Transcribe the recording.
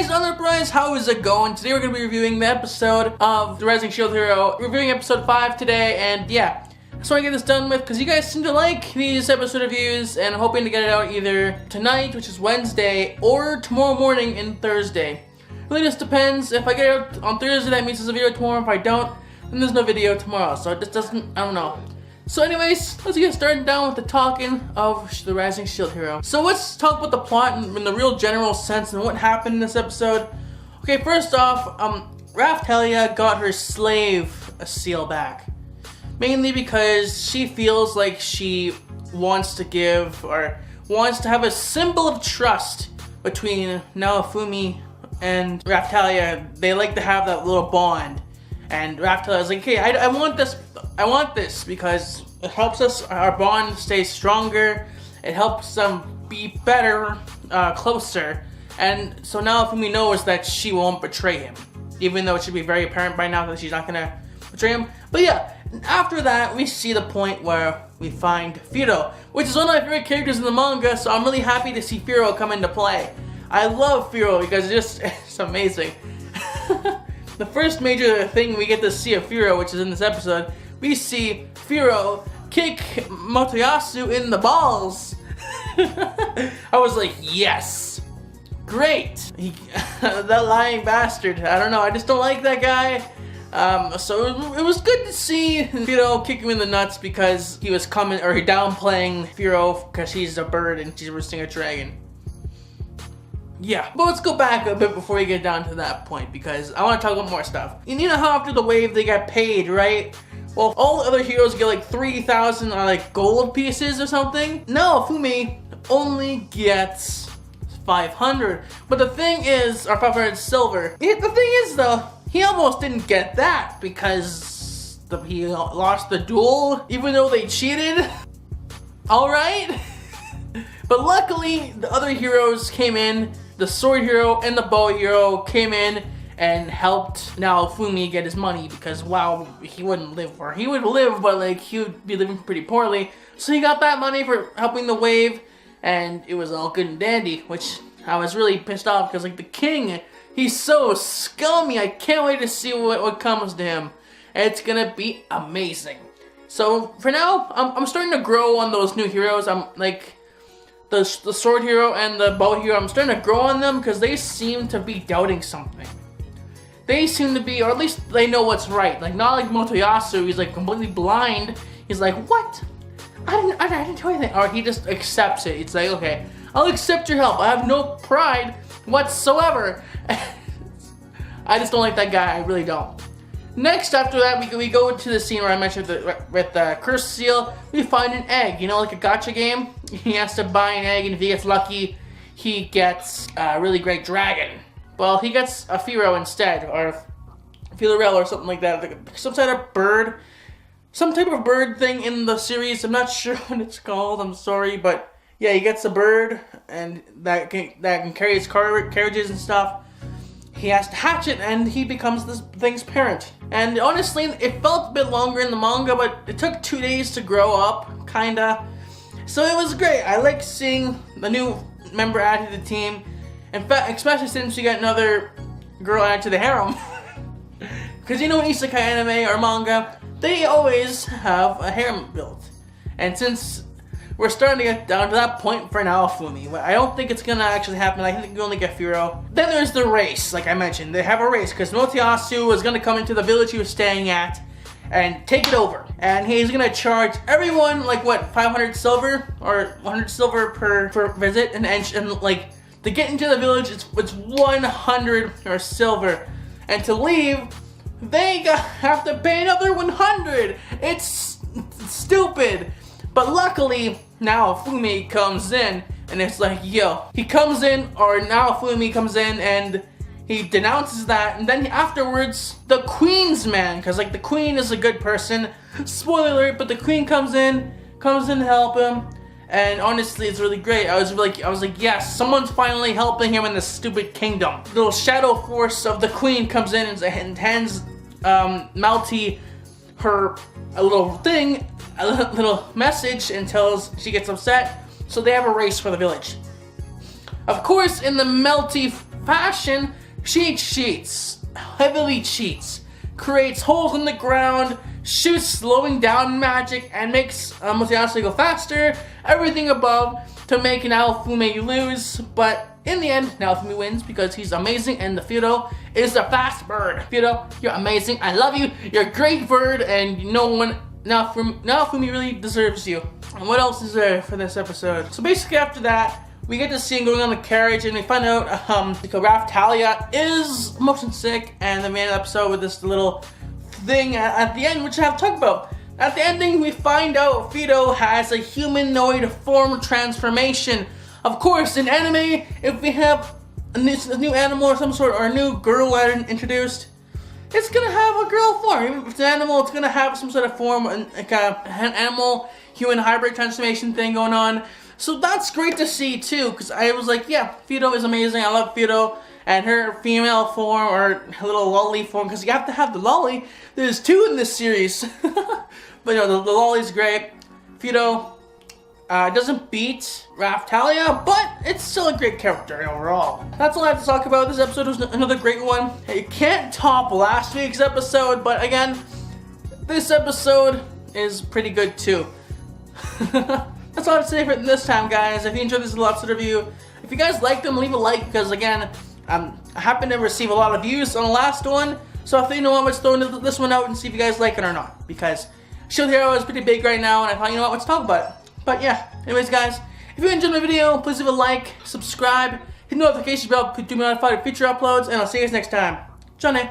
guys, AnimeUpRise, how is it going? Today we're going to be reviewing the episode of The Rising Shield Hero. We're reviewing episode 5 today, and yeah. So I want to get this done with because you guys seem to like these episode reviews, and I'm hoping to get it out either tonight, which is Wednesday, or tomorrow morning and Thursday. Really just depends. If I get it out on Thursday, that means there's a video tomorrow. If I don't, then there's no video tomorrow. So it just doesn't, I don't know. So anyways, let's get started down with the talking of The Rising Shield Hero. So let's talk about the plot in the real general sense and what happened in this episode. Okay, first off, Raphtalia got her slave seal back. Mainly because she feels like she wants to give, or wants to have a symbol of trust between Naofumi and Raphtalia. They like to have that little bond. And Raphtalia is like, okay, I want this because it helps us, our bond stay stronger. It helps them be better, closer. And so Naofumi knows that she won't betray him. Even though it should be very apparent by now that she's not gonna betray him. But yeah, after that, we see the point where we find FILO, which is one of my favorite characters in the manga, so I'm really happy to see FILO come into play. I love FILO because it's amazing. The first major thing we get to see of FILO, which is in this episode, we see FILO kick Motoyasu in the balls. I was like, yes! Great! That lying bastard. I don't know, I just don't like that guy. So it was good to see FILO kick him in the nuts because he was downplaying FILO because she's a bird and she's roosting a dragon. Yeah, but let's go back a bit before we get down to that point because I want to talk about more stuff. You know how after the wave they got paid, right? Well, all the other heroes get like 3,000 like gold pieces or something. Naofumi only gets 500. But the thing is, or 500 silver. The thing is though, he almost didn't get that because he lost the duel, even though they cheated. Alright? But luckily, the other heroes came in. The sword hero and the bow hero came in and helped Naofumi get his money because, wow, he wouldn't live, or he would live, but like he would be living pretty poorly. So he got that money for helping the wave, and it was all good and dandy, which I was really pissed off because like the king, he's so scummy. I can't wait to see what comes to him. It's gonna be amazing. So for now, I'm starting to grow on those new heroes. I'm like the sword hero and the bow hero. I'm starting to grow on them because they seem to be doubting something. They seem to be, or at least they know what's right. Like not like Motoyasu, he's like completely blind. He's like, what? I didn't do anything. Or he just accepts it. It's like, okay, I'll accept your help. I have no pride whatsoever. I just don't like that guy. I really don't. Next, after that, we go to the scene where I mentioned with the cursed seal. We find an egg, you know, like a gacha game. He has to buy an egg, and if he gets lucky, he gets a really great dragon. Well, he gets a FILO instead, or Filorel or something like that. Like some type of bird, some type of bird thing in the series. I'm not sure what it's called. I'm sorry, but yeah, he gets a bird, and that can carry his carriages and stuff. He has to hatch it, and he becomes this thing's parent. And honestly, it felt a bit longer in the manga, but it took 2 days to grow up, kinda. So it was great. I like seeing the new member added to the team. In fact, especially since we got another girl added to the harem. Because you know in isekai anime or manga, they always have a harem built. And since we're starting to get down to that point for Naofumi, I don't think it's gonna actually happen. I think we only get FILO. Then there's the race, like I mentioned. They have a race because Motoyasu is gonna come into the village he was staying at and take it over. And he's gonna charge everyone like what, 500 silver or 100 silver per visit, and like to get into the village it's 100 or silver, and to leave they have to pay another 100. It's stupid. But luckily, Naofumi comes in, and it's like, yo. He comes in, or Naofumi comes in, and he denounces that, and then afterwards, the Queen's man, because like the Queen is a good person. Spoiler alert, but the Queen comes in to help him, and honestly, it's really great. I was like, yes, someone's finally helping him in this stupid kingdom. The little shadow force of the Queen comes in and hands Malty a little message, and tells she gets upset, so they have a race for the village. Of course, in the Melty fashion, she cheats, heavily cheats, creates holes in the ground, shoots slowing down magic, and makes Mutayasu go faster, everything above to make Naofumi lose, but in the end, Naofumi wins because he's amazing and the FILO is the fast bird. FILO, you're amazing, I love you, you're a great bird, and no one, Naofumi really deserves you. And what else is there for this episode? So basically after that, we get to see him going on the carriage, and we find out Raphtalia is motion sick, and then we end the episode with this little thing at the end, which I have to talk about. At the ending, we find out FILO has a humanoid form transformation. Of course, in anime, if we have a new animal or some sort, or a new girl introduced, it's gonna have a girl form. Even if it's an animal, it's gonna have some sort of form, like an animal-human hybrid transformation thing going on. So that's great to see too, because I was like, yeah, FILO is amazing. I love FILO and her female form, or her little lolly form, because you have to have the lolly. There's two in this series. But you know, the lolly's great. FILO doesn't beat Raphtalia, but it's still a great character overall. That's all I have to talk about. This episode was another great one. It can't top last week's episode, but again, this episode is pretty good too. That's all I have to say for this time, guys. If you enjoyed this episode review, if you guys liked them, leave a like, because again, I happen to receive a lot of views on the last one, so I think, you know what, let's throw this one out and see if you guys like it or not, because Shield Hero is pretty big right now, and I thought, you know what, let's talk about it. But yeah, anyways guys, if you enjoyed my video, please leave a like, subscribe, hit the notification bell to be notified of future uploads, and I'll see you guys next time. Johnny.